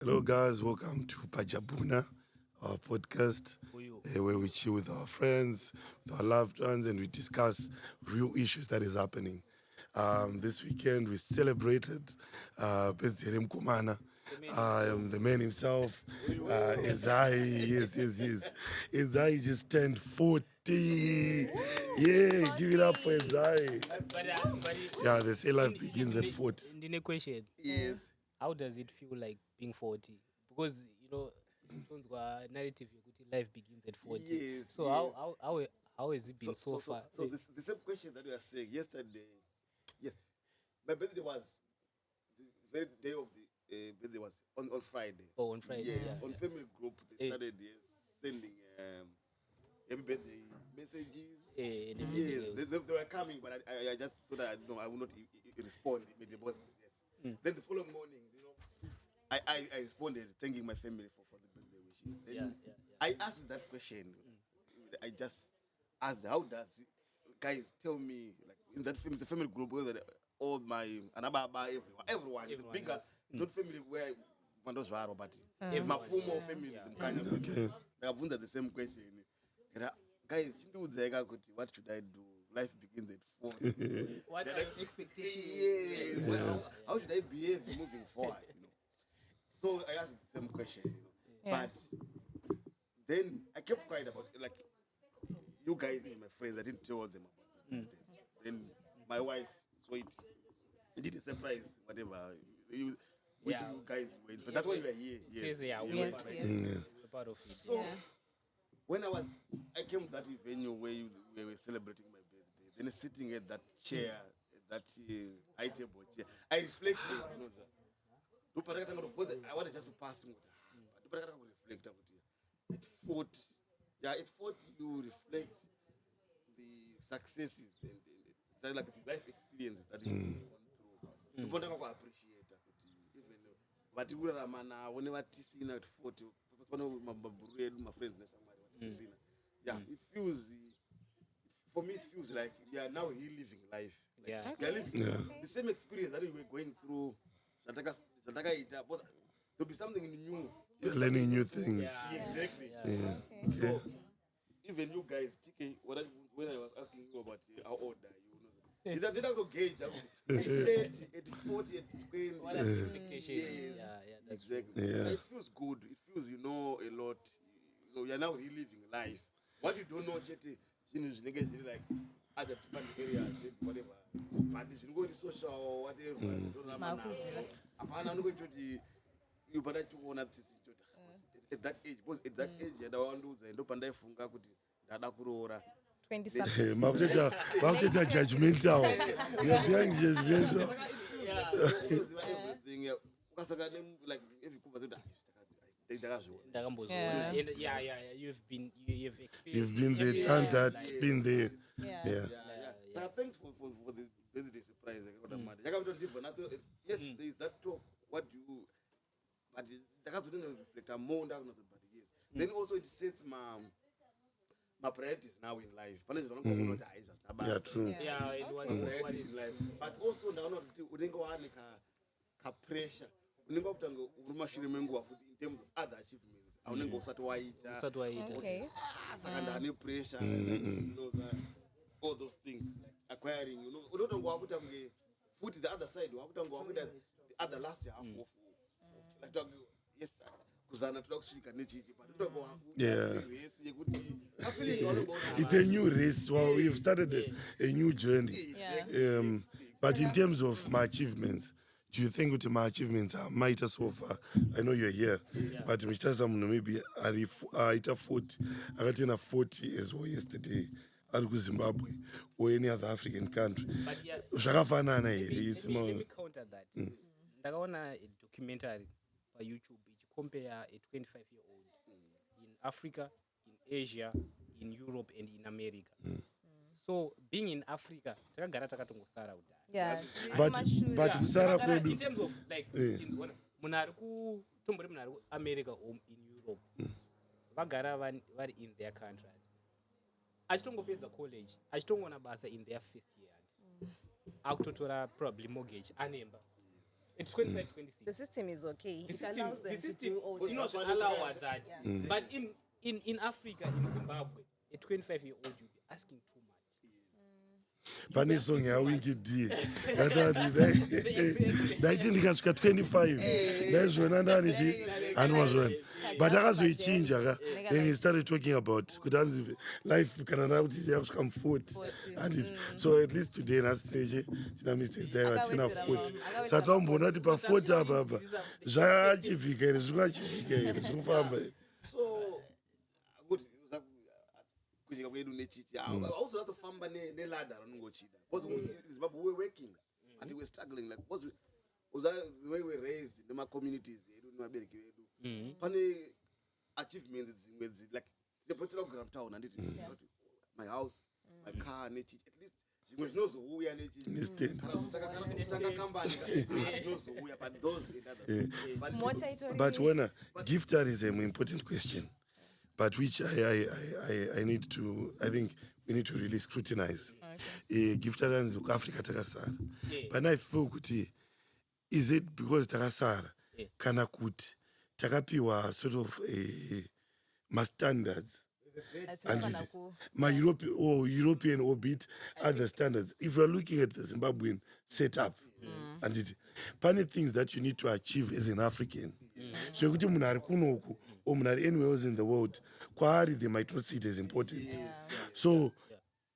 Hello, guys. Welcome to PaJabhuna, our podcast, where we chill with our friends, with our loved ones, and we discuss real issues that is happening. This weekend we celebrated birthday Kumana. The man himself, Ezai, yes. Ezai just turned 40. Yeah, give it up for Ezai. Yeah, they say life begins at 40. Ndine question. Yes. How does it feel like being 40? Because someone's got a narrative yokuthi life begins at 40. Yes, So yes. how has it been so far? So the same question that you are saying yesterday. Yes, my birthday was the very day of the birthday was on Friday. Oh, on Friday. Yes, Yeah, on yeah. family group they started sending happy birthday messages. And Yes, everything they were coming, but I just thought that I would not respond immediately. But yes. Then the following morning, I responded thanking my family for the birthday wishes. Then I asked that question. I just asked, how does it, guys tell me, like in that family, the family group where all my anababa everyone the Everyone bigger else. it's not family where Mandozvaro, but Everyone, my formal yes. family Yeah. Okay. I've wondered the same question. Guys, what should I do? Life begins at 40. What are your expectations? Yes. Well, how should I behave moving forward? So I asked the same question. Yeah. But then I kept quiet about it. Like you guys, my friends, I didn't tell them about it. Then my wife saw it. He did a surprise, whatever. Which Yeah. you guys were in. That's why you were here. It Yes. is, yeah, You we were Yes, part of yes. it. We're part of it. So when I came to that venue where we were celebrating my birthday, then sitting at that chair, at that high table chair, I reflected. Of course, I wanted just to pass through. But reflect about it. At 40, at 40 you reflect the successes and like the life experiences that you've gone through. You want to appreciate that. Even but you are whenever tisina at 40, my friends, it feels. For me, it feels like we are now reliving life. Like Yeah. we are living the same experience that we were going through. But there'll be something new. You're learning new things. Exactly. Yeah. So even you guys, TK, when I was asking you about how old are you, did I go gauge? At 40, at 20. What are the expectations? Yes. Yeah, that's Exactly. Yeah. It feels good. It feels a lot. You're now reliving life. What you don't know, Chetty, like other different areas, maybe whatever. But this you go to social or whatever. You better to own at that age, because at that age, I don't want to say, no pandai funga kuti dada kurora. 20 something. Mabteta judgmental. You're being judgmental. Everything. Like if you come Ndakambozwa. Yeah. And you've experienced. You've been there, done that, been there. Yeah. So thanks for the birthday surprise. Yes, there is that talk. What do you? But the guys don't reflect more on that. But yes. Then also it sets my priorities now in life. Yeah, true. Yeah, it was. What is life? But also now not udengo ka pressure. Udengo kutango urumashire mengu wafuti in terms of other achievements. Aunengo usatu waita. Okay. Sakanda ni pressure. All those things. Acquiring, unotongo wakuta mge foot the other side. Wakutango wakuta the other last half of like yes. Kuzana tulikushika nechichi but utongo Yeah. I feeling It's a new race. Well, we've started a new journey. Yeah. But in terms of my achievements, do you think with my achievements are mighty so far? I know you're here, but Mr. Samuno maybe I 40, I got in a 40 as well yesterday. At Zimbabwe or any other African country. But yeah, Shakafanana let here. It's me more. counter that. Ndakaona a documentary on YouTube which compare a 25-year-old in Africa, in Asia, in Europe, and in America. So being in Africa, takagara takatongosara kudhaya. Yeah. But Yeah. Kusara Takagara kwedu. in terms of like munhu ari kutombori munhu ari kuamerica or in Europe vagara vari in their country achitongopedza college achitongoona basa in their first year akutotora probably mortgage anemba At 25, 26. The system is okay. The It system, allows them the to system do all did this. not allow us that. But in Africa, in Zimbabwe, a 25-year-old you'll be asking too much. pane song yawingi d ndaiti ndikasvika 25 ndaizviona ndanichi handiwazvona but akazoichinja ka then he started talking about kuti hanzi life kana ndakuti yakusvika mu40 handiti so at least today nhasi tineche tina mistedzaiva tina 40 saka taumboona kuti pa40 apapa zvachivhika here zvingachivhika here zviri kufamba here So good kunyika kwedu nechichi hauzonatofamba nelada ranongochida because in Zimbabwe we're working and we're struggling like because the way we're raised nemacommunities edu nemabereki vedu pane achievements dzimwe like tipotera kugara mutauni handiti my house my car nechichi at least zvimwe zvinozouya nechichitaka kambani zvinozouya but those but wona giftarism important question but which I need to, I think we need to really scrutinize. Giftarism Africa takasara. But now I feel kuti, is it because takasara kana kuti takapiwa sort of my standards and my European orbit other standards. If you are looking at the Zimbabwean setup and it funny things that you need to achieve as an African. So kuti munhu ari kunoku or munhu ari anywhere else in the world kwaari they might not see it as important. So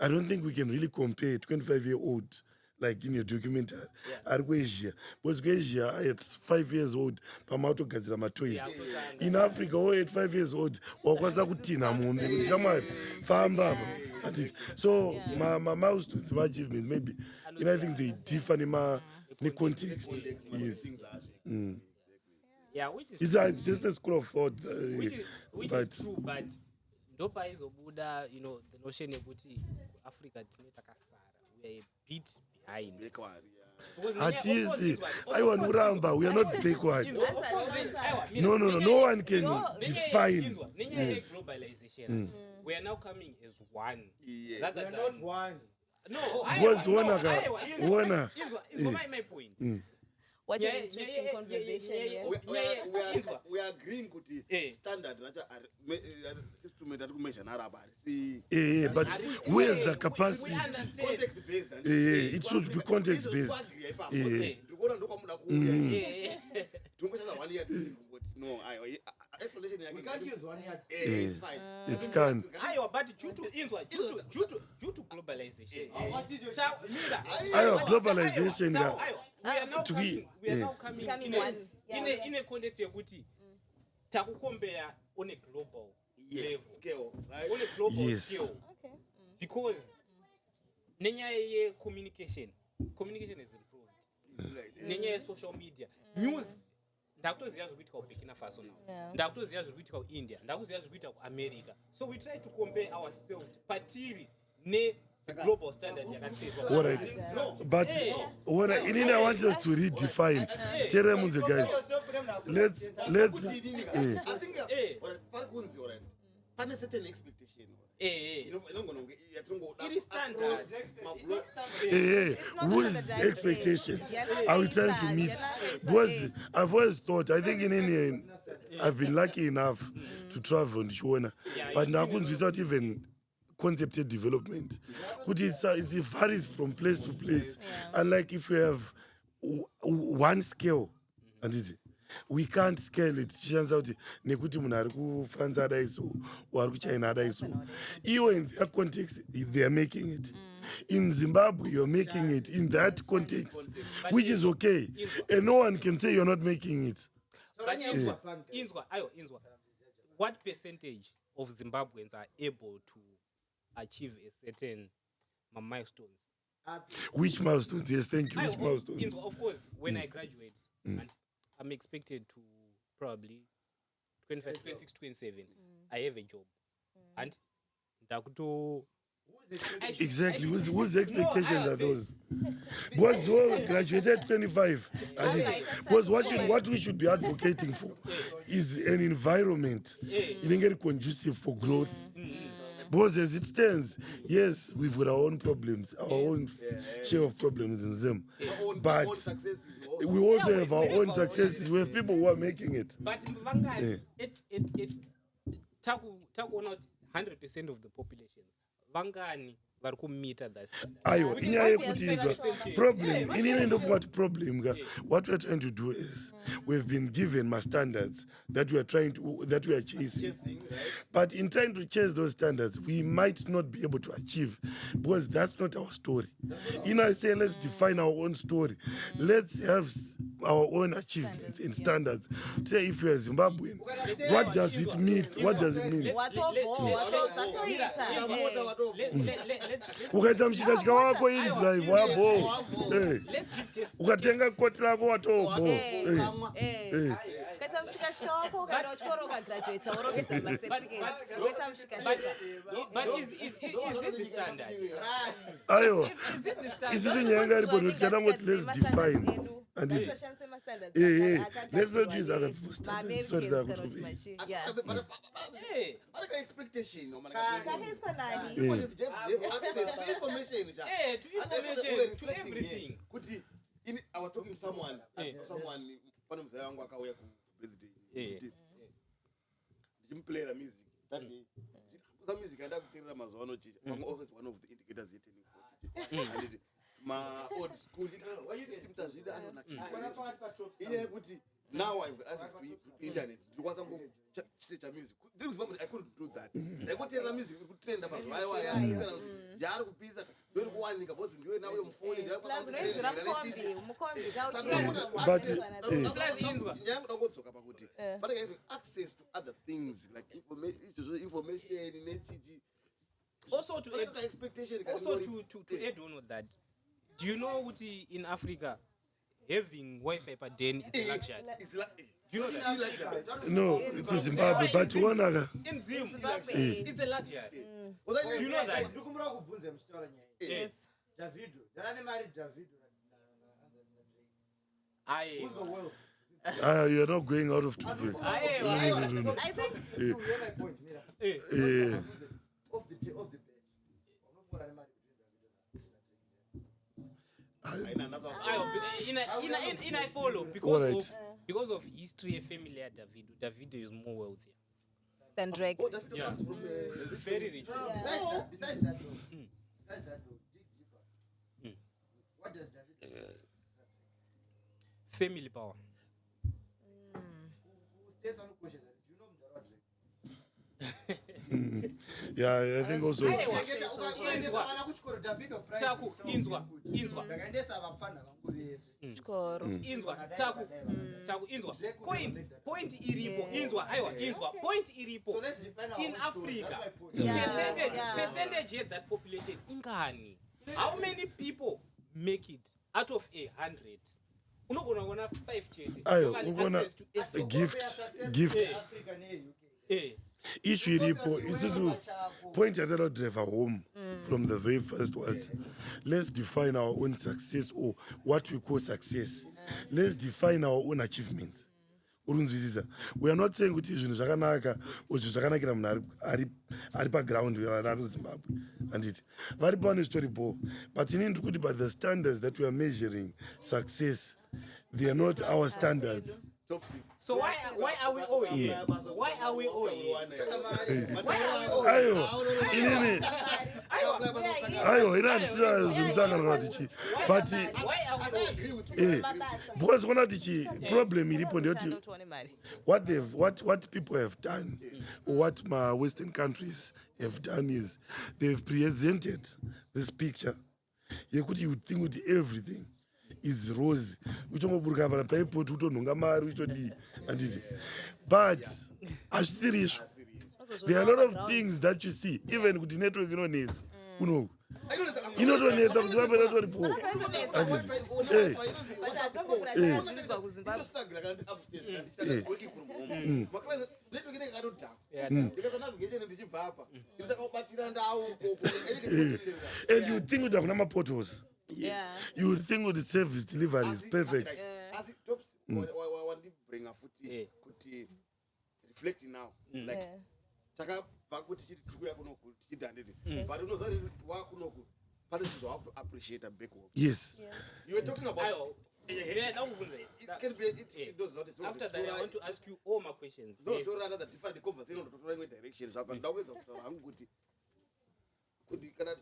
I don't think we can really compare 25-year-old like in your documentary ari kuAsia because kuAsia at 5 years old pamatogadzira matoys in Africa at 5 years old wakwanisa kutinha mombe kuti shamwari famba apa so my milestones my achievements maybe I think they differ in context. Yes. Yeah, which is it's just a school of thought. Which is true, but ndopa izobuda, the notion yekuti Africa tine takasara. We are a bit behind. Atizi, I want Uramba, we are not backward. No one can define. Globalization. We are now coming as one. Rather than not one. No, my point. What's an interesting conversation here? We are agreeing kuti standard instrument that measure narabari. But where's the capacity? Context based. It should be context based. No, explanation we can't use 1 year. It's fine. It can't. But due to globalization. What is your Globalization. We are now coming in a context yekuti takukombea on a global level Scale, right? on a global Yes. scale Okay. because nenyaya ye communication has improved nenyaya social media news ndakutoziva zviri kuitika kuburkina faso now ndakutoziva zviri kuitika kuindia ndakuziva zviri kuitika kuamerica so we try to compare ourselves patiri the global standard yakasetwa. All right. But I want us to redefine. Tell them the guys. Let's I think parakunzi alright. Pane certain expectation. It is standard. whose expectations are we trying to meet? Because I've always thought, I think in India, I've been lucky enough to travel in China, but now without even concepted development. It varies from place to place. And like if we have one scale, and we can't scale it. Turns out nekuti munhu ari kuFrance adaiso or ari kuChina adaiso. Even in their context, they are making it. In Zimbabwe, you're making it in that context, which is okay. And no one can say you're not making it. But Inzwa, what percentage of Zimbabweans are able to achieve a certain milestones? Which milestones? Yes, thank you. Which milestones? Inzwa, of course, when I graduate, and I'm expected to probably 25, 26, 27, I have a job. And exactly. Whose expectations are those? Because who graduated at 25, because what we should be advocating for is an environment conducive for growth. Because as it stands, yes, we've got our own problems, our own share of problems in them. But we also have our own successes. We have people who are making it. But Vangani, takuona 100% of the population. Vangani vari kumita that standard. Aiwa, Which is inyaya why we yekuti are izwa expecting- problem inini ndofunga kuti problem ka what we're trying to do is we've been given my standards that we are chasing, but in trying to chase those standards we might not be able to achieve because that's not our story. I say let's define our own story, let's have our own achievements and standards. Say if you're a Zimbabwean, what does it mean? Ukaita mshikashika wako ili drive wabo ukatenga koti lako watobo But is it the standard? ayo Is it the standard? isisi nyanga iripo notichada ngoti let's define and let's not use other people's standards so that But expectation, no man. Access to information. To everything. I was talking to someone. One of the akauya ku birthday. Didn't play the music that day. Some music and that mazono chicha. Also one of the indicators hitting for teacher. My old school. Why you system tazida now I have access to internet. Because I'm going to search music. There was moment I couldn't do that. I got to music. We could trend about why Jaru pizza. Don't go on about to do it now. You're phone. But I have access to other things like information, Also to add, expectation. also to add on with that, do you know what in Africa having Wi-Fi per day is a luxury? Do you know that? no ku Zimbabwe but wona In Zimbabwe, it's a luxury. Do you know that? Yes. you're not going out of topic. No. I think In I follow because of history and family at Davido is more wealthy. then Drake. Yeah. Very rich. Besides that, though, dig deeper. What does David Family power. who stays on questions? Do you know Mdara Drake? Yeah, I think also point iripo in Africa. Percentage yet that population ingani. How many people make it out of 100? Unogona 5 chete. ayo ukona gift issue iripo isisu point yatala drive home from the very first was let's define our own success or what we call success. Let's define our own achievements. We are not saying kuti zvinhu zvakanaka zvakanakira munhu ari paground ari kuZimbabwe handiti vari pano zvitori bo but inini ndiri kuti but the standards that we are measuring success they are not our standards. So why are we all here? Why are we all here? ayo inini ayo ina handisa zvimusangano tichi but Why are we all here? because kona tichi problem iripo ndeyoti what people have done or what my Western countries have done is they've presented this picture yekuti you think with everything is rosy uchongoburuka pana paipoti utonhonga mari uchodii handiti but hazvisiri izvo. There are a lot of things that you see even kuti network inonetsa unoku inotonetsa kuti vapena toripo handiti and you think kuti hakuna mapotholes. Yeah. You would think with the service delivery is perfect. As it tops, one bring a footy, reflecting now. Like, Taka Vakuti, but you know that Wakunoku, parents appreciate a big work. Yes. You were talking about It can be it does not. After that, I want to ask you all my questions. So Yes. to another different conversation to try directions up and down with could cannot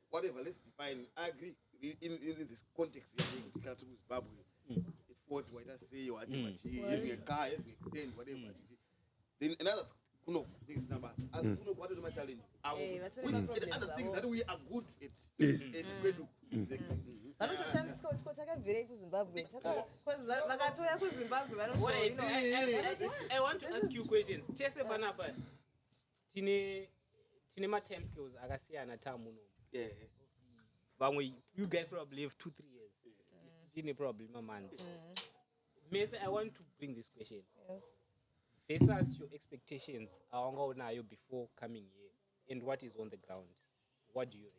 whatever, let's define. I agree in this context here in Zimbabwe. It fought what I say or having a car, having a plane, whatever. Then another things numbers. As what are my challenges? Other things that we are good at. Exactly. vanotoshandiswa kuti takabvire kuzimbabwe vakatouya kuzimbabwe Wait, I want to ask you questions. Tese panapa tine ma-time skills akasiyana tamuno. Yeah. Vamwe, you guys probably have 2-3 years. Tine probably my months. Mese, I want to bring this question. Versus your expectations awangaonayo before coming here and what is on the ground. What do you rate?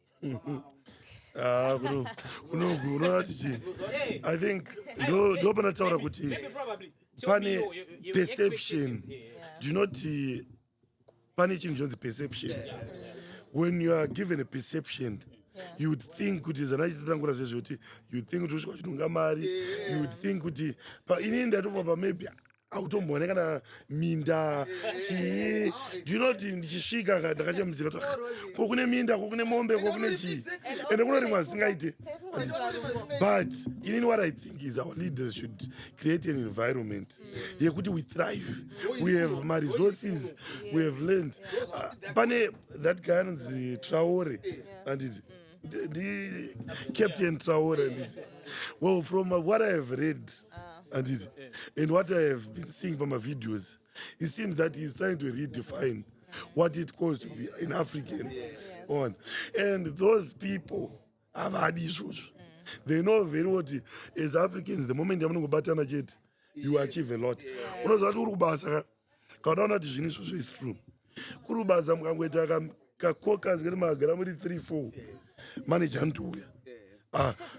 I think ndo panataura kuti Maybe probably tell pane me your perception. expectations. Do not pane chinhu chinonzi perception. When you are given a perception, you would think kuti zanachitangura zvezvoti you would think kuti usvika chinonga mari, you would think kuti inini ndatobva maybe automboone kana minda chii. Do you know kuti ndichisvika ndakachamuzika ko kune minda ko kune mombe ko kune chii ende kuno rimwe asingaite. But what I think is our leaders should create an environment yekuti we thrive. We have my resources, we have land. Pane that guy anonzi Traore anditi the Captain Traore anditi. Well, from what I have read and what I have been seeing from my videos, it seems that he's trying to redefine what it calls to be an African. And those people have had issues. They know very well as Africans, the moment you're going to you achieve a lot. Is true. Kurubasa mkangweta kakokas get my grammar 3-4 manager ntuya.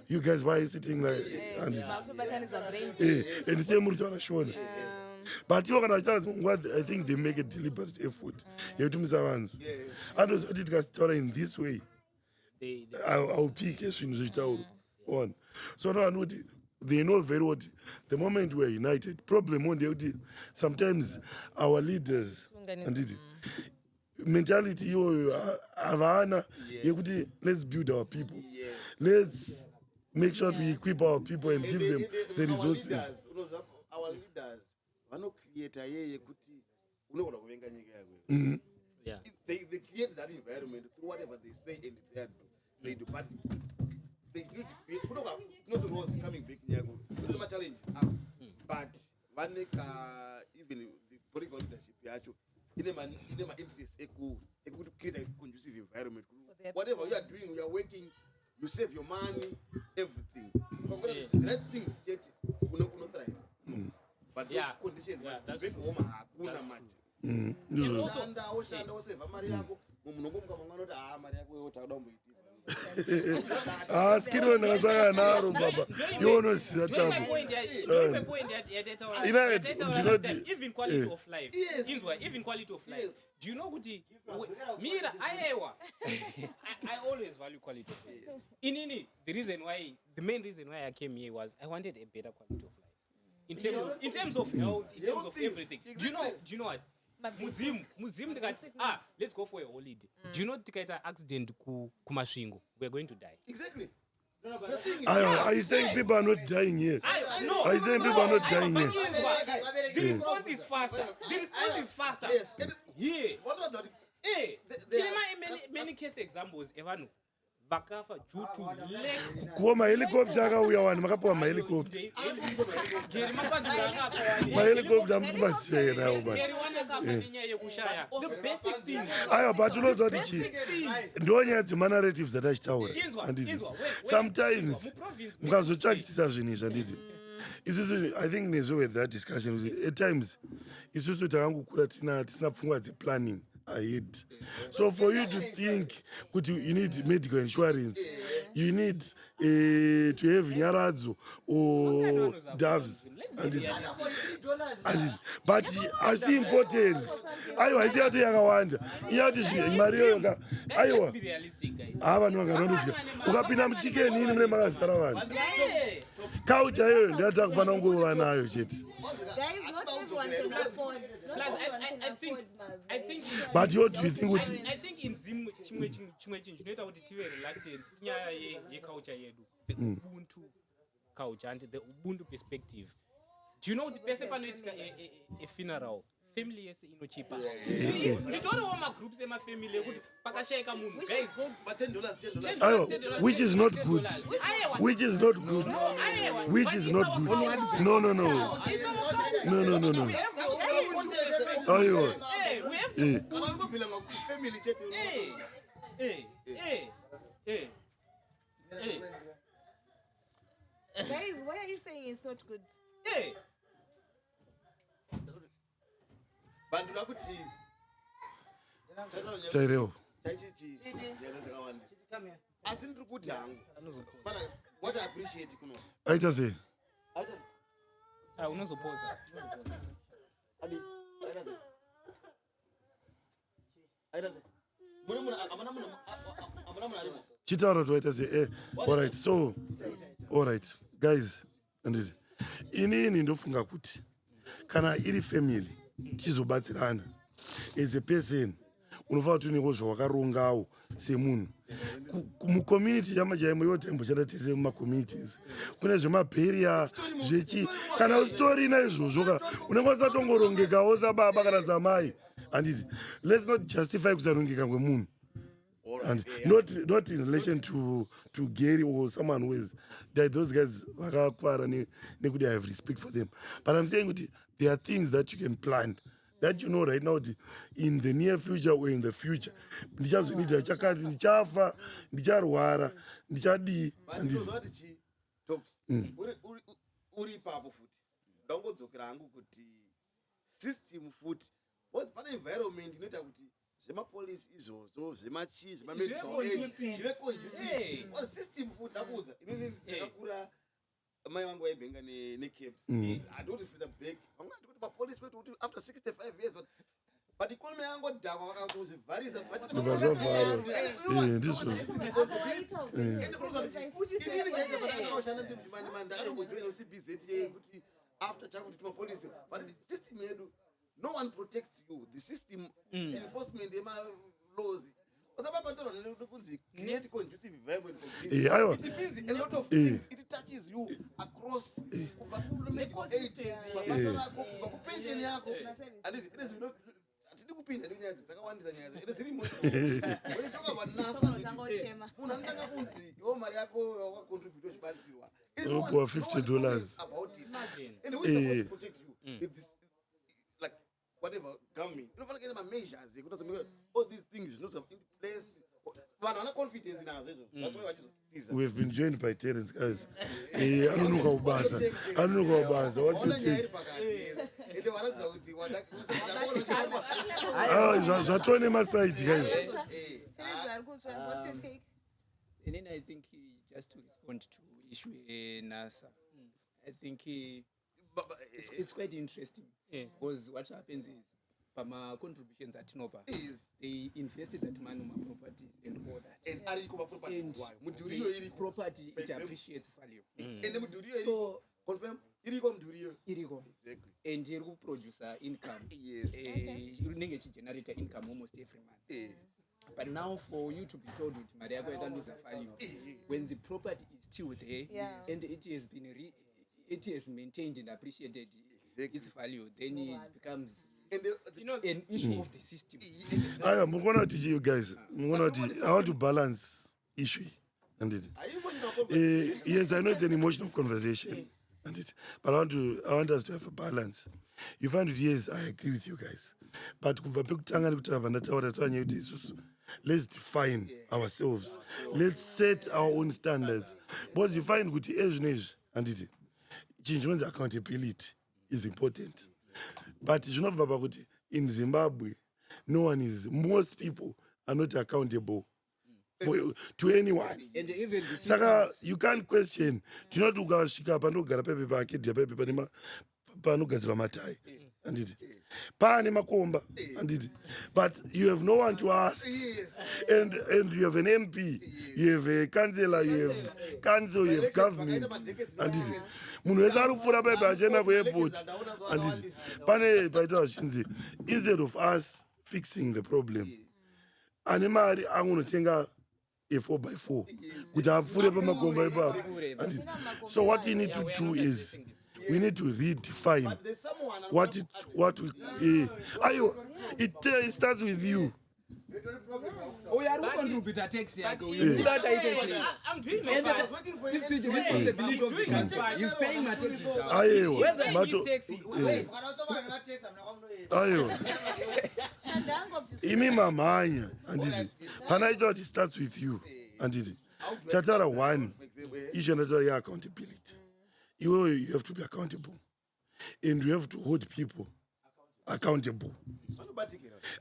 You guys why are you sitting like and the same murutara shona. But you can what I think they make a deliberate effort. You to miss around. And it got in this way. I'll pick on. So now they know very well the moment we're united. Problem on the sometimes our leaders and mentality you avana let's build our people. Let's make sure we equip our people and give them the resources. Our leaders vano create yekuti unogona kuvenga nyika yako. They create that environment through whatever they say and they do. But they need to create not the roles coming back in yako. My challenge but vaneka even the political leadership yacho in my interest to create a conducive environment. Whatever you are doing, you are working, you save your money, everything. The right things yet will not thrive. But those conditions, that's big woman, hakuna much. And also, Oshanda save mari yako, munhu mkamangano da mari yako yotakada umboitiva. Skiro ndakasaka naro baba. Yono sizatambo. Even quality of life. Even quality of life. Do you know kuti mira ayewa. I always value quality of life. The main reason why I came here was I wanted a better quality of life. In terms of health, in terms of everything. Do you know what? Museum let's go for a holiday. Do you know tikaita accident kumasvingo? We're going to die. Exactly. Are you saying people are not dying here? No. Are you saying people are not dying here? The response is faster. Yes. Yeah. What about that? Hey, many case examples evanu vakafa due to lack. Kuwa mahelicopter akauya vanhu makapiwa mahelicopter. Geri mapanzira akakawani. Mahelicopter amusikumaziya nawo bana. Geri wandakafa nenyaya yekushaya. The basic things. Aya but unoziva kuti chii ndonyaya dzemanarratives dzatachitaura handiti sometimes mukazotsvakisisa zvinhu izvi handiti isusu I think nezo with that discussion at times isusu takangokura tisina pfungwa dzeplanning ahead. So for you to think you need medical insurance, you need to have nyaradzo or doves, but as important aiwa isi yati yakawanda iyati mariyo ka aiwa Let's be realistic, guys. vanhu vangarondodya ukapinda muchikeni ini mune makazara vanhu kaucha iyoyo ndiyati akufanira kungova nayo chete. Guys, not everyone can afford. Not Plus, everyone I can think, afford, I think, But what do you think would I think in chimwe chinhu chinoita kuti tive reluctant inyaya yeculture yedu, the Ubuntu culture and the Ubuntu perspective. Do you know kuti pese panoitika a funeral, family yese inochipa. Nditorewo magroups emafamily ekuti pakashayika munhu, guys. But $10, $10. aiwa which is not good, which is not good, which is not good. No aiwa Hey, we have Akangofila family chat. Hey. Guys, why are you saying it's not good? Hey. Bantu lakuti chairewo chaichichi njere dzakawandisa. Asi ndiri kuti hangu pana what I appreciate kuno. aita sei Unozopoza. Adi aida muna amana arimo. chitaura kuti waita sei alright so alright guys anditi inini ndofunga kuti kana iri family tizobatsirana as a person unofanira kuti unewo zvawakarongawo semunhu mucommunity yamajaimo yotemboshanda tese mumacommunities kune zvemabheria zvechi kana usitorina izvozvo unenge usatongorongekawo sababa kana samai handiti let's not justify kusarongeka kwemunhu and not in relation to Gary or someone who is that those guys vakakuvara nekuti I have respect for them, but I'm saying that there are things that you can plan that you know right now in the near future or in the future ndichazvinida chakati ndichafa ndicharwara ndichadii Banditi tops uri ipapo futi ndangodzokera hangu kuti system futi because pane environment inoita kuti zvemapolisi izvozvo zvemachi zvemamedical aid zvive conducive because system futi ndakuudza inini ndakakura mai vangu vaibhenga necamps handoti frida back vamwe vati kuti mapolisi kwetu kuti after 65 years but economy yangodhakwa vakatozvivharisa ndakatojoina ucbz kuti after chakuti mapolisi but system yedu no one protects you. The system enforcement laws. Create conducive environment for business. It means a lot of things. It touches you across medical aid, pension yako, and it is kupinda nyadzi dzakawandisa nyadzi ine dziri when you talk about NASA unataka kunzi yo mari yako wakacontribute zvibatsirwa unopuwa $50 about it. And who is supposed to protect you with this like whatever government unofanira kuenda measures ekuti all these things not in place vanhu vana confidence nazo izvo that's why vachizotitiza. We have been joined by Terence guys. Anonoka ubasa what you think ende varadza kuti zvatone masaidi guys. What's your take? And then I think just to respond to issue NASA, I think it's quite interesting because what happens is my contributions at Nopa, they invested that money in my properties and all that. And the property it appreciates value. And so confirm iriko. Exactly. And you produce income. Yes. You generate income almost every month. But now for you to be told with Mariago can lose a value when the property is still there and it has been it has maintained and appreciated its value, then it becomes an issue of the system. I'm gonna teach you guys. I want to balance issue. And yes, I know it's an emotional conversation. But I want us to have a balance. You find it, yes, I agree with you guys. But let's define ourselves. Let's set our own standards. But you find with age and change accountability is important. But you know, in Zimbabwe, most people are not accountable to anyone. And even Saka, you can't question. Do you not ukashika pano gara pepe pa kidya pepe panema pano gadzira matai. Pane makomba, anditi. But you have no one to ask. And you have an MP, you have a councillor, you have council, you have government. Anditi. Munhu wese ari kupfuura paipa achenda kuairport. Anditi. Pane paita zvichinzi, instead of us fixing the problem, ane mari angonotenga a 4x4 kuti apfuure pamakomba ipapo. Anditi. So what we need to do is we need to redefine what we it starts with you. Oh, you are contributing to tax. I'm doing my best. This is the responsibility of the country. He's paying my taxes. Whether he taxes, Imi mamanya, anditi. Panaita kuti starts with you, anditi. Chatara one, each and every accountability. You have to be accountable, and you have to hold people accountable.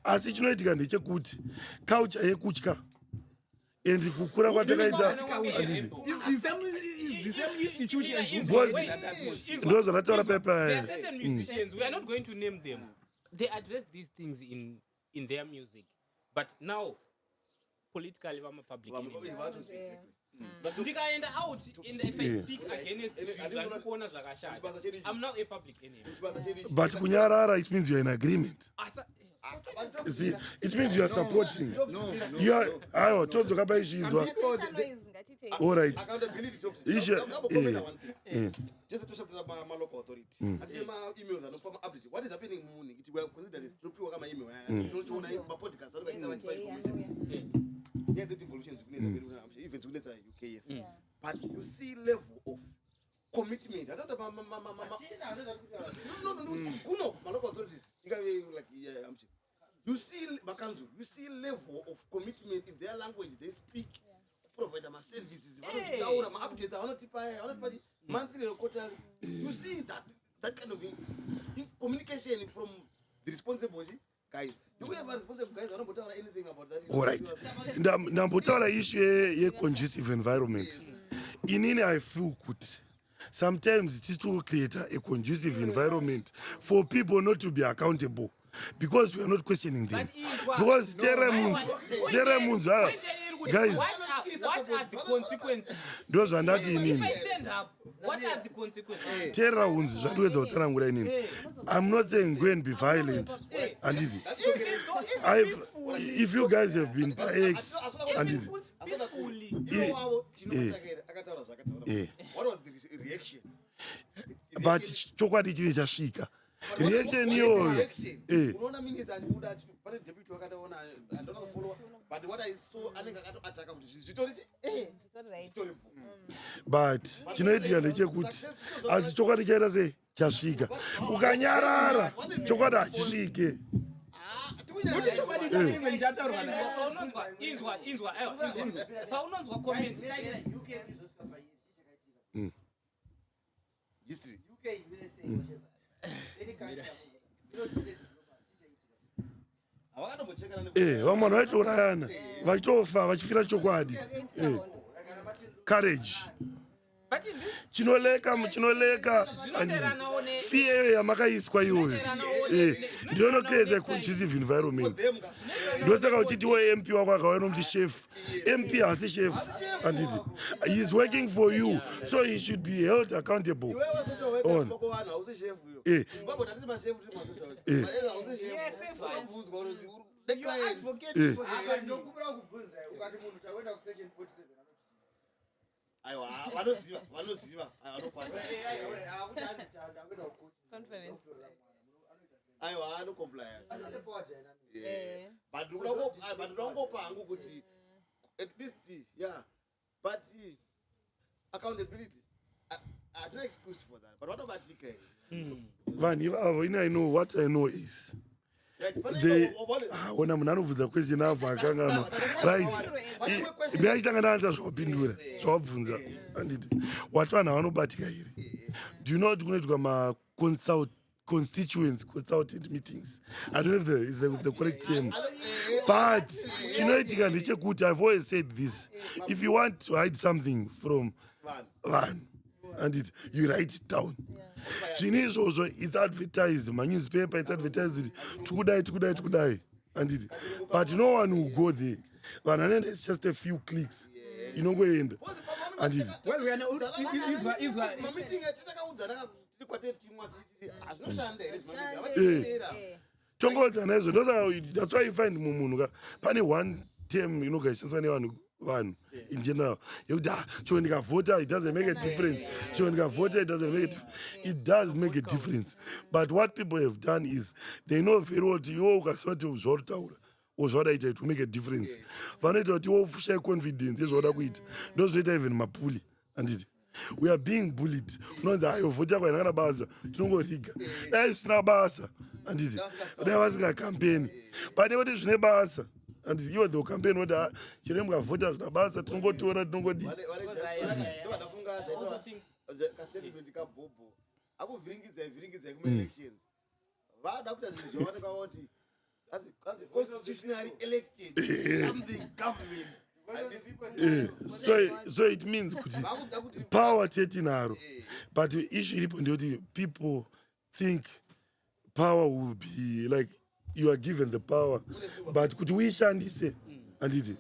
Asi chinoitika ndechekuti culture yekutya and kukura kwatakaita anditi. The same institutions. Ndo zvakataura there are pepa. certain musicians, we are not going to name them. They address these things in their music. But now, politically, I'm a public enemy. Ndikaenda out if I speak against you, I'm now a public enemy. But kunyarara, it means you're in agreement. You see, it means you are supporting. You are. Ayo, tozo kaba ishinzwa. All right. Accountability jobs. Just to talk about my local authority. I tell my emails and no update. What is happening in morning? It will consider this to people my email. Don't you know my podcast? I don't get information. Yeah, the devolutions even to later UK. Yes. But you see level of commitment. I don't know. No. Kuno, my local authorities. You can be like you see Bakanzu. You see level of commitment in their language. They speak. Provide my services. My updates. I want to monthly or quarterly. You see that kind of communication from the responsible guys. Do we have a responsible guys? I don't know anything about that. all right. Ndambotaura issue ye conducive environment. Inini I feel good. Sometimes it is to create a conducive environment for people not to be accountable because we are not questioning them. Because guys, what are the consequences? those are not in If I stand up, what are the consequences? I'm not saying go and be violent. And if you guys have been ex and Peacefully. What was the reaction? but chokwadi chiri chasvika reaction iyoyo Unaona ministers would have pane deputy wakataona I don't know follow but what I saw anenge akatoataka kuti zvitori zvitori but chinoitika ndechekuti asi chokwadi chaita sei chasvika ukanyarara chokwadi hachisvike Inzwa, paunonzwa comment. history UK, USA, whatever. Any country. vamwe vanhu vaitourayana vachitofa vachifira chokwadi courage But in this, chinoleka fear yamakaiswa iyoyo ndiyono create a conducive environment ndosaka uchitiwo mp wako akauya nomuti chef mp haasi chef anditi he is working for you so he should be held accountable on vanoziva aiwa anocomplia but ndinongopa hangu kuti at least yeah but accountability hatina excuse for that but watobatika vanhu ivavo I know what I know is ona munhu anobvunza question abva akanganwa right beachitanga ndaanza zvawapindura zvawabvunza anditi wati vanhu havanobatika here do you know kuti kunoitwa constituent meetings I don't know if the correct term but chinoitika ndechekuti I've always said this if you want to hide something from vanhu anditi you write it down zvine izvozvo it's advertised manewspaper, it's advertised tikudai handiti, but no one will go there. Vanhu vanoenda, it's just a few clicks inongoenda handiti. Well, we are now. Mameeting atakaudzana tiri kwatete chimwa tiri hazvinoshanda here zvinenge tongodza naizvo. That's why you find mumunhu ka pane one term inoga ishandiswa nevanhu in general yekuti chio ndikavhota it doesn't make a difference, chio ndikavhota it doesn't make a difference. It does make a difference, but what people have done is they know very well kuti iwo ukasiva kuti zvauritaura ozvadaita it will make a difference. Vanoita kuti iwo ushaya confidence yezvauda kuita, ndozvinoita even mapuli handiti. We are being bullied. Unonzi ayo vhota kwaina kana basa tinongoriga dai zvisina basa handiti, dai vasinga campaign, but nekuti zvine basa handiti iwo the campaign kuti chiro mukavhota zvina basa tinongotora tinongodii. ndovadafunga zvaita kastatement kabhobho akuvhiringidzai kuma-elections vada kuita zvinhu zvavaoneka kuti constitutionally elected something government. So it means kuti power tetinaro, but issue iripo ndekuti people think power will be like you are given the power, but kuti uishandise handiti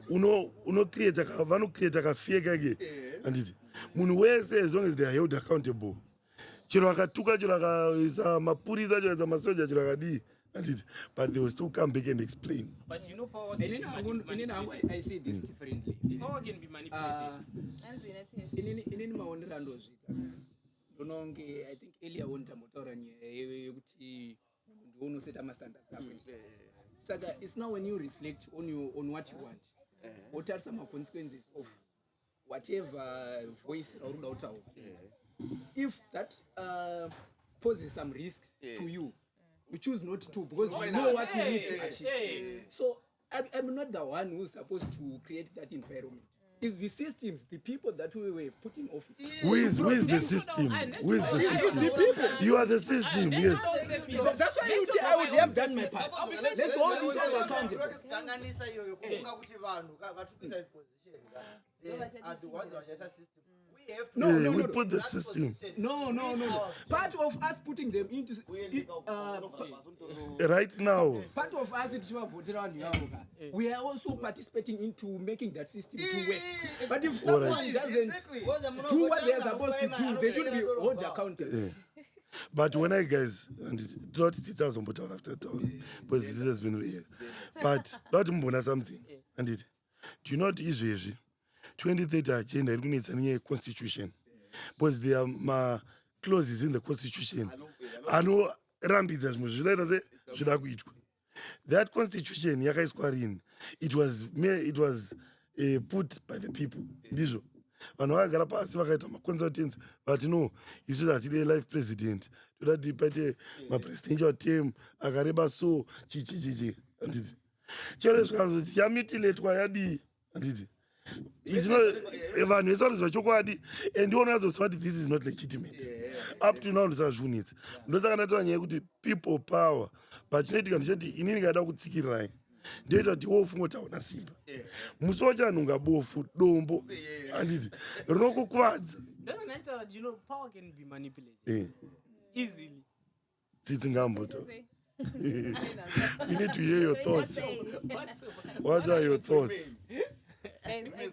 unocreate vanocreate kafeka ke handiti. Munhu wese as long as they are held accountable, chero akatuka, chero akaisa mapurisa, chero akaisa masoja, chero akadii handiti, but they will still come back and explain. But you know, power can be manipulated. I see this differently. Power can be manipulated. Inini maonero andozvita ndononge I think earlier on tamotaura nyaya yekuti munhu unoseta mastandards ako. Saka it's now when you reflect on what you want, wotarisa ma-consequences of whatever voice rauruda kutaura. If that poses some risks to you, you choose not to because you know what you need to achieve. So I'm not the one who's supposed to create that environment. It's the systems, the people that we were put in office. Who is the system? Who is the system? The people. You are the system, yes. That's why I would have done my part. Let's hold each other accountable. Kukanganisa iyoyo kufunga kuti vanhu vatukisa position are the ones who are system. We have to We put the system. No. Part of us putting them into Right now, part of us we are also participating into making that system to work. But if someone doesn't do what they are supposed to do, they should be held accountable. but when I guys, and it's not 2000 but after town, but this has been real. But not mbona something, and it. Do you not easy? 2030 agenda is a constitution, but there are clauses in the constitution. I know Rambizas that constitution it was put by the people. Dijo. Vanhu vagara pasi vakaita maconsultants vati no isu zatide life president toda tipate mapresidential term akareba so chichichichi handiti chero zvikazoti yamutiletwa yadii handiti vanhu vese vanozva chokwadi and iwo unazosiva kuti this is not legitimate up to now ndosazvunitsa ndosaka ndatora nyaya yekuti people power but chinoitika ndechoti inini ngada kutsikirirai ndoita kuti iwo ufunga kuti hauna simba musi wachanhunga bofu dombo handiti rinokukuvadza. You know, power can be manipulated easily. Tsitsingamboto. You need to hear your thoughts. What are your thoughts? And I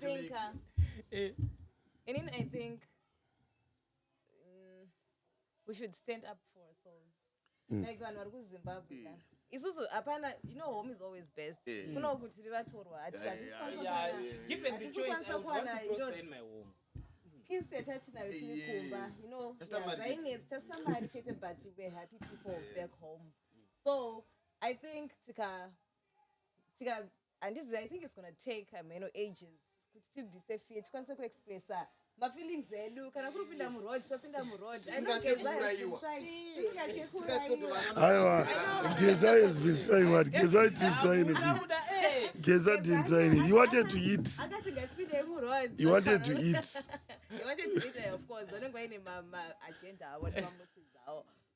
think we should stand up for ourselves. Like when we're in Zimbabwe. Isuzu apana, you know, home is always best. Kuno kuti rivatorwa Given the choice, I would want to prosper in my home. Instead you know, but we're happy people back home. So I think tika and this is, I think it's gonna take ages to be safe to express my feelings kana kuripinda mu road topinda mu road. I know Geza has been trying what Geza didn't try anything. Geza didn't try anything. He wanted to eat. He wanted to eat. He wanted to eat, of course. I don't go any agenda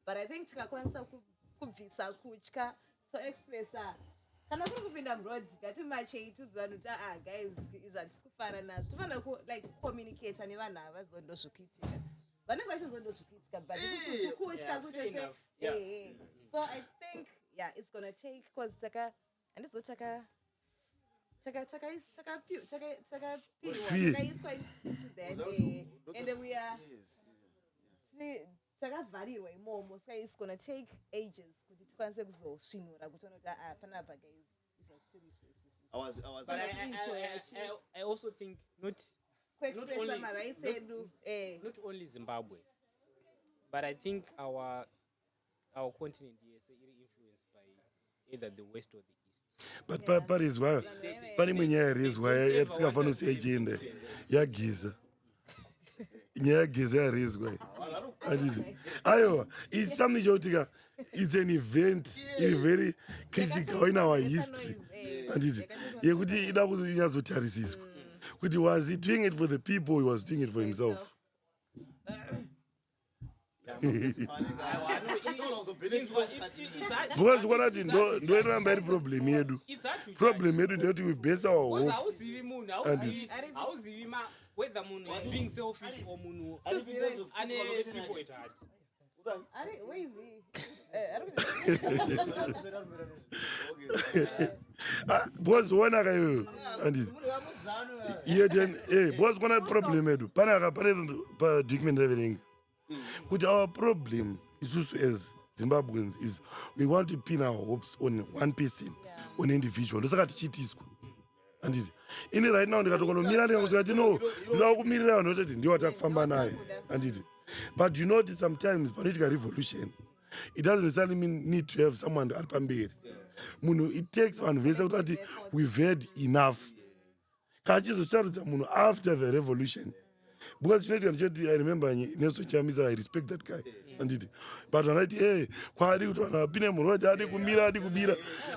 but I think tikakwanisa kubvisa kutya so expressa kana kuri kupinda mroads ngati macheitudzana kuti guys izvatisifara nazvo tofanira like communicate nevanhu ava zondozvikuitika vanenge vachizondozvikuitika but kutya kuti fair enough. so I think it's gonna take because takaiswa into that and then we are takavharirwa imomo saka it's gonna take ages kuti tikwanise kuzosvinura kuti onoti panapa guys But I also think not kuexpressa marights edu not only Zimbabwe, but I think our continent is influenced by either the west or the east. But parizwa pane imwe nyaya yarizwa yatisikafanira kusiyachienda yagiza nyaya yagiza yarizwa aiwa it's something chokutika it's an event very critical in our history anditi yekuti ida kunyatsotarisiswa kuti was he doing it for the people or he was doing it for himself. Because kwanati ndoiramba iri problem yedu ndekuti we base our hope hauzivi whether munhu is being selfish or munhu ane people at heart. where is he? because wonaka iyoyo anditi because kwana problem yedu pane document reverenga kuti our problem isusu as Zimbabweans is we want to pin our hopes on one person, on individual. Ndosaka tichitiswa. Anditi. Ini right now ndikatokonomira ndikakusati no, ndinoda kumirira vanhu votati ndiwo atakufamba naye. Anditi. But you know that sometimes political revolution, it doesn't necessarily need to have someone ari pamberi. Munhu it takes vanhu vese kuti we've had enough. Kachizosarudza munhu after the revolution. Because I remember Nelson Chamisa, I respect that guy. Anditi. But when I say, kwadi kuti vanhu vapine munhu wati adi kumira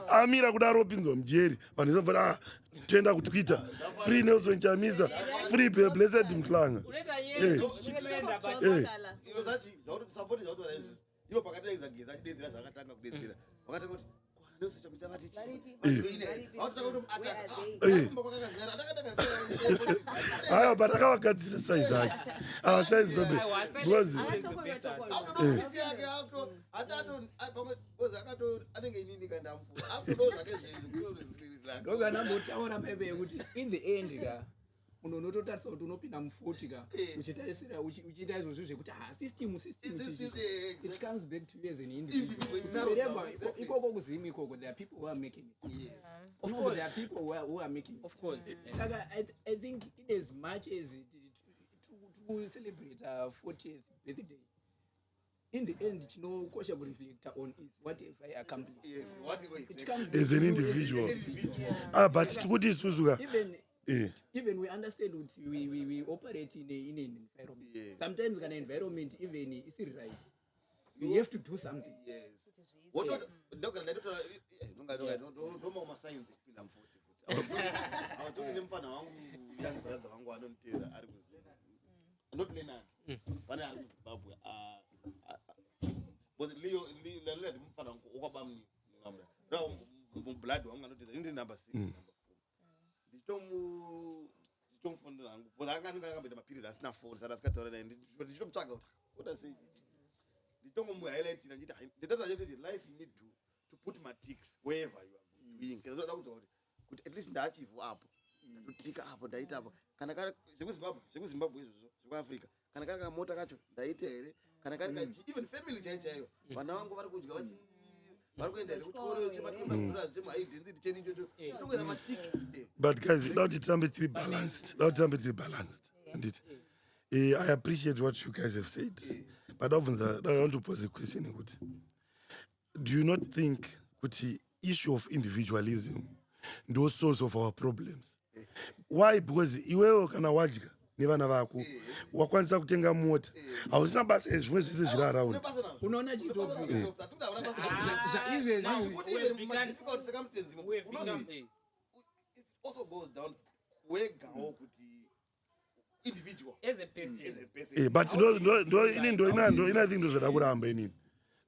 amira kudaro pinzwa mujeri vanhu zofara toenda kutwitter free Nelson Chamisa free Blessed Mhlanga ivo pakataedza geza achidedzera zvakatanga kudedzera vakatanga kuti but akavagadzira size ake size baby because in the end munhu unototarisa kuti unopinda mufuti uchiita izvozvo zvekuti system it comes back to you as an individual. Ikoko kuzimu ikoko there are people who are making it. Of course there are people who are making it. Of course. Saka I think in as much as to celebrate our 40th birthday, in the end, kosha reflector on is what have I accomplished. Yes, what it comes as an individual. But tukuti suzuka. Even we understand that we operate in an environment. Yeah. Sometimes an environment even is right. You have to do something. Yes. What don't science kupinda mfuti. Awatoki nemfana wangu young brother wangu anonitera ari kuzimbabwe. Not Leonard. Pane ari kuzimbabwe. But Leo mfana wangu okwabamni ngamra. Rawo blood wangu anotera indi number 6. Nditomufundira hangu because akangoita maperiod asina phone saka sikataura naye ndichitomutsvaga kuti what say nditongomuhighlightira nditata kuti life you need to put my ticks wherever you are doing because ndoda kuziva kuti at least ndaachieve apo ndatotika apo ndaita apo kana kari zvekuzimbabwe izvozvo zvekuafrica kana kari kamota kacho ndaita here kana kari even family chaiyo vana vangu vari kudya vachi but guys, let it be balanced. I appreciate what you guys have said. But often I want to pose a question. Do you not think the issue of individualism those source of our problems? Why? Because iwewe kana wadya nevana vako wakwanisa kutenga mota hausina basa zvimwe zvese zviri around unoona chitobvu also goes down wegawo kuti individual as a person but ino thing ndozvada kuramba inini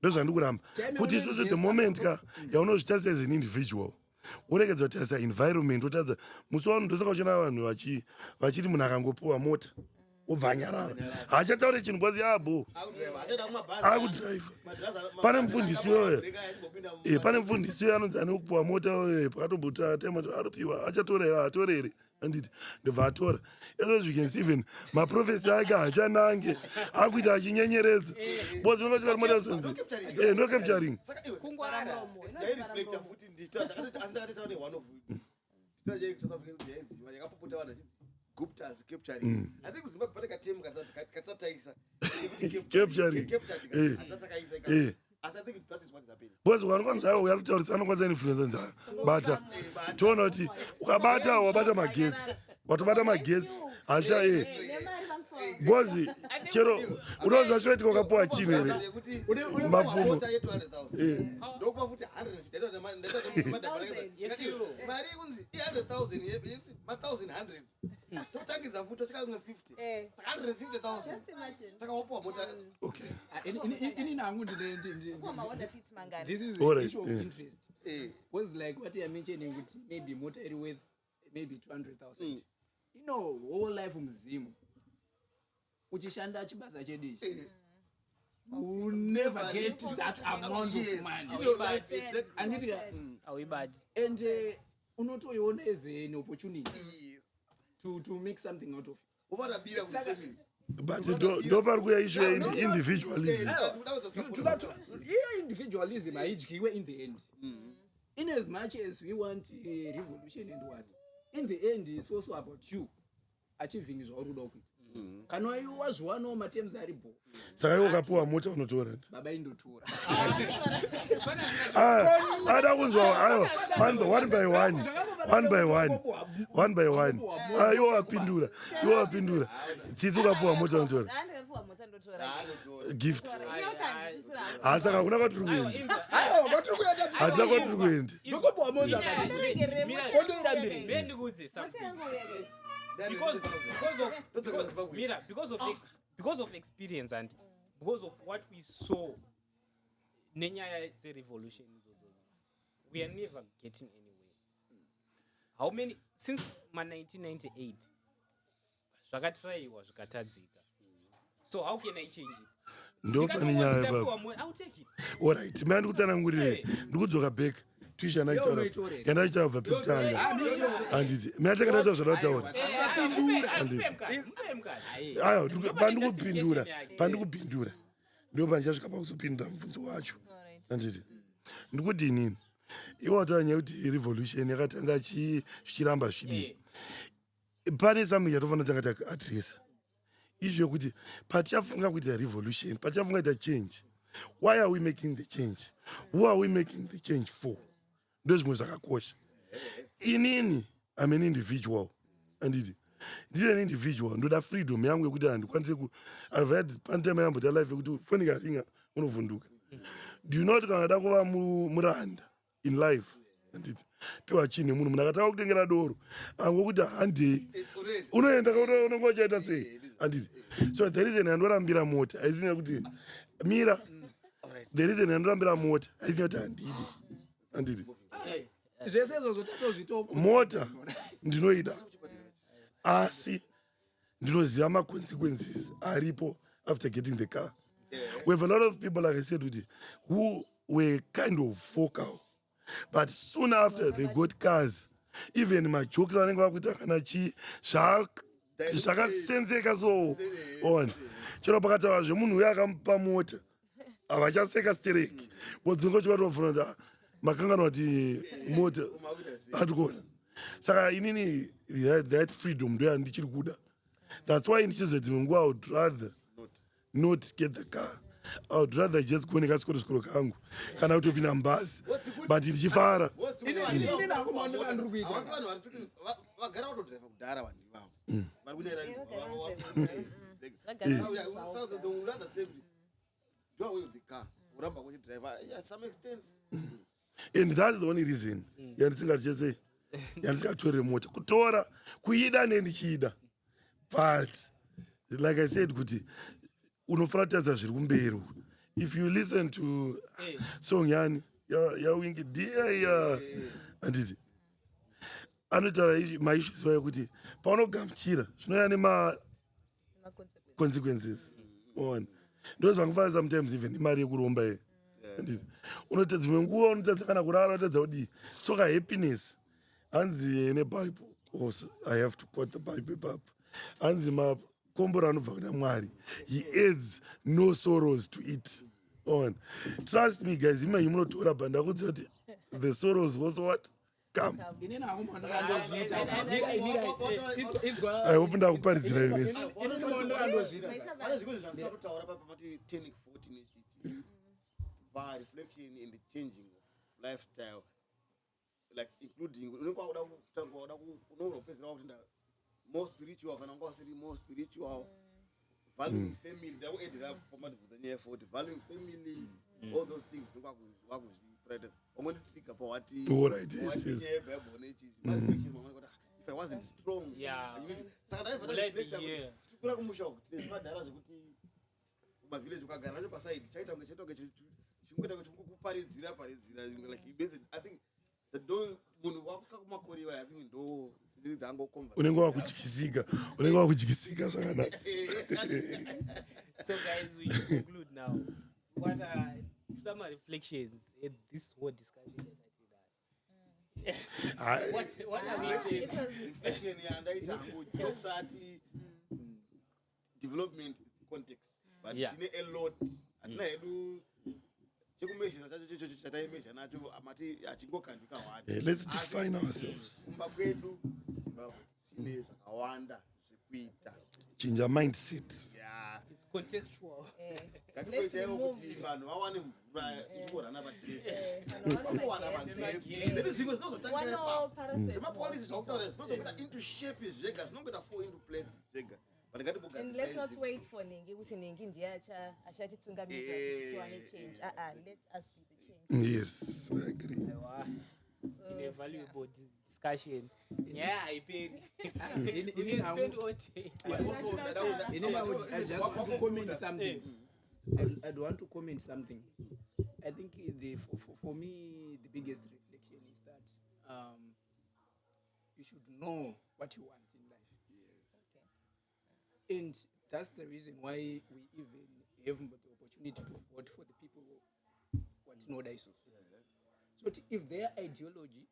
ndozvandikuramba kuti isusu the moment ka yaunozvitarisa as an individual uregedza kutarisa environment utaridza musi wano ndosaka uchiona vanhu vachiti munhu akangopiwa mota ubva nyarara haachataure chinhu bhozi yabo akudhiraivha pane mufundisi uyoyo pane mufundisi uyo anonzi ane kupuwa mota uyoyo pakatombota time anopiwa achatora here haatore here anditi ndobva atora as you can see even maprofesi ake haachanange akuita achinyenyeredza bhozi unonga chikarimota zonzi no capturing Gupta's capturing. I think it's about a team Katsataisa. Capturing. I think that is what is happening. Boys, one one's I will tell you was influence. But Tonoti, Ukabata or Bata Magets. What about my gates? I'll tell you. Bozi, Chero, Uroza Sweat Coca Chimney. Mafumo. Don't go for 100,000. Don't take his foot to 50. 150,000. Okay. This is an issue of interest. Was like what you are mentioning with maybe motor worth maybe 200,000. You know, whole life muzimu. Uchishanda chibasa chedishi. You will never get that amount of money. And and unotoiona as an opportunity to make something out of it. But don't issue individualism. Individualism in the end. In as much as we want a revolution and what, in the end it's also about you achieving his own. Kana you was one of my teams are bo. Saka yokapuwa moto unotora. Baba indotora. Ada kunzwa ayo one by one. Yo apindura. Tsitsi ukapuwa moto unotora. Gift. Saka kuna kwatiri kuenda. Hatuna kwatiri kuenda. Ndokopuwa moto because of experience and because of what we saw nenyaya the revolution, we are never getting anywhere. How many since 1998 zvakatraiwa zvikatadzika, so how can I change it? I'll take it. All right, man, ndikutsanangurire ndikudzoka back tuishana itaura yandachabva pekutanga handiti meatakanaita zvandataura ayo pandikupindura ndo pandichasvika pakuzopindura mubvunzo wacho handiti ndikuti inini iwo tanya kuti revolution yakatanga zvichiramba zvidii pane something yatofanira tanga takaadresa izvo yekuti patichafunga kuita revolution, patichafunga kuita change, why are we making the change? Who are we making the change for? Ndozvimwe zvakakosha. Inini I'm an individual, anditi ndiri an individual, ndoda freedom yangu yekuti handikwanise ku I've had pantime yambota life yekuti foni ikaringa unovhunduka. Do you know kuti kana da kuva muranda in life, anditi piwa chini munhu akataka kutengera doro angokuti handei unoenda unonga uchaita sei, anditi so the reason andorambira mota aizinya kuti mira, the reason andorambira mota aizinya kuti handidi, anditi mota ndinoida asi ndinoziva ma-consequences aripo after getting the car. We have a lot of people, like I said, who were kind of vocal, but soon after they got cars, even my jokes anenge vakuita kana chi zvakasenzeka so on chero pakataura zvemunhu uyo akamupa mota havachaseka stereki vodzinga chikatofuna makangana kuti mota atikona saka inini that freedom ndo yandichiri kuda. That's why ndichizoti nguva I would rather not get the car. I would rather just go nekasikoro kangu kana kutopinda mbhazi but ndichifara. Vagara vatodriva kudhara vanhu ivavo vari kunyaradzwa do away with the car uramba kuchidriva at some extent. And that's the only reason yandisingati chese yandisingatorere mota kutora kuida nendichida, but like I said kuti unofanira kutaridza zviri kumberi. If you listen to song yani yawingi dia anditi anotaura maissues wayo kuti paunogamuchira zvinouya consequences. On. Those vangifana sometimes even imari yekuromba ye. Unotadza dzimwe nguva unotadza kana kurara unotadza kudi soka happiness hanzi nebible also I have to quote the bible up hanzi makombora anobva kuna Mwari he adds no sorrows to it on trust me guys imanyu munotora bhanda kudzi kuti the sorrows also what come I hope ndakuparidzira ivesi pane zvinhu zvasina kutaura papamati 10 14 echiti reflection in the changing of lifestyle like including unenge wakuda kutanga wakuda unopedzera wakuti more spiritual kana wanga wasiri more spiritual valuing family ndakuedera pamadibvunza nyaya yefoti valuing family all those things wakuzvipractice wamwe nditsika pawati alright yes yes nyaya yebhayibheri nechisi reflection mamwe kuti if I wasn't strong saka ndaibva reflect tikura kumusha kuti zvinodhara zvekuti mavillage ukagara nacho pasaidi chaita chingota chingokuparidzira like basically I think the door munhu wakusvika kumakore iwayo I think ndo dzangokomva unenge wakutyisika zvakanaka. So guys, we should conclude now. What are some reflections in this whole discussion that I did? What are we saying? Reflection yandaita hangu jokes ati development context but tine a lot atina hedu chekumeshina chacho chataimesha nacho amati achingokandika wanda Let's define ourselves. kumba kwedu tine zvakawanda zvekuita Change our mindset. It's contextual. ngatipoitaiwo kuti vanhu vawane mvura ichiorana vatevawana vanhepfu leti zvimwe zvinozotangira ipapo zvemapolisi zvakutaura zvinozokuita into shape zvega zvinongoita fall into place zvega And let's not wait for Ningi kuti Ningi ndiye achatitungamira kuti tiwane change. Let us be the change. Yes, I agree. In a valuable discussion. Yeah, I paid. We spend all day. I just want to comment something. I'd want to comment something. I think for me, the biggest reflection is that you should know what you want in life. yes And that's the reason why we even have the opportunity to vote for the people what know that so if their ideology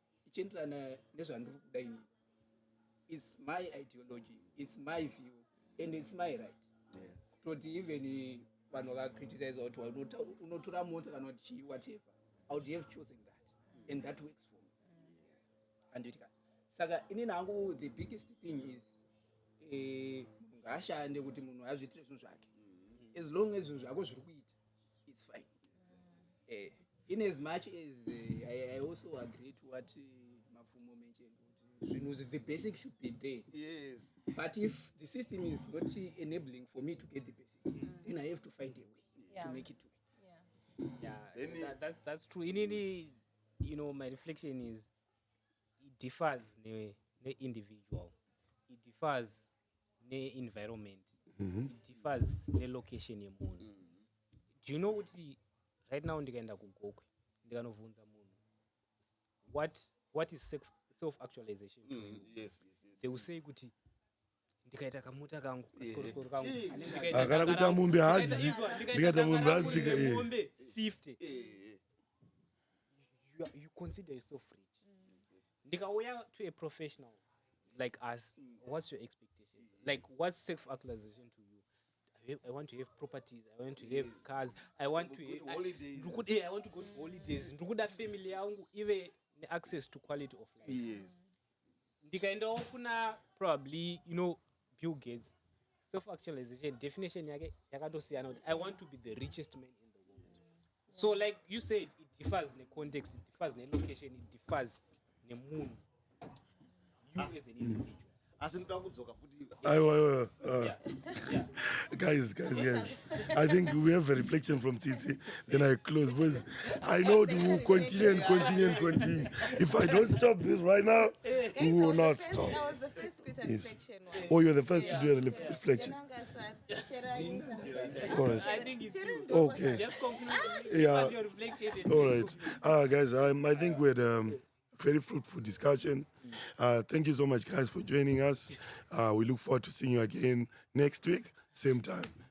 it's my ideology, it's my view, and it's my right. yes So even when I criticize or whatever, I would have chosen that, and that works for me. And it can. Saka in nangu the biggest thing is ngashande kuti munhu azviitire zvinhu zvake. As long as zvako zviri kuita, it's fine. In as much as I also agree to what Mafumo mentioned, the basic should be there. yes But if the system is not enabling for me to get the basic, then I have to find a way to make it work. Yeah, that's true. In any, my reflection is it differs ne individual, it differs ne environment, it differs ne location yemunhu. Do you know what right now ndikaenda kugokwe ndikanovhunza munhu what is self actualization to you? yes They will say kuti ndikaita kamuta kangu kasikoro kangu Kana kuita mombe hadzi. Ndikaita mombe hadzi ka mombe 50 you consider yourself rich. Ndikauya to a professional like us, what's your expectations? Like what's self actualization to you? I want to have properties, I want to have cars, I want to go to I want to go to holidays. Ndikuda family yangu ive access to quality of life. yes Ndikaendawo kuna probably Bill Gates, self actualization definition yake yakatosiyana kuti I want to be the richest man in the world. So like you said, it differs in context, it differs in location, it differs in moon. You as an individual. asi ndoda kudzoka futi Aiwa. Guys. I think we have a reflection from Titi. Then I close. But I know we will continue and continue. If I don't stop this right now, we will not stop. That was the first greater reflection one. Oh, you're the first to do a reflection. All right. I think it's you. Okay. Just conclude. Yeah. What's your reflection? and All then right. Guys, I think we had very fruitful discussion. Thank you so much, guys, for joining us. We look forward to seeing you again next week. same time.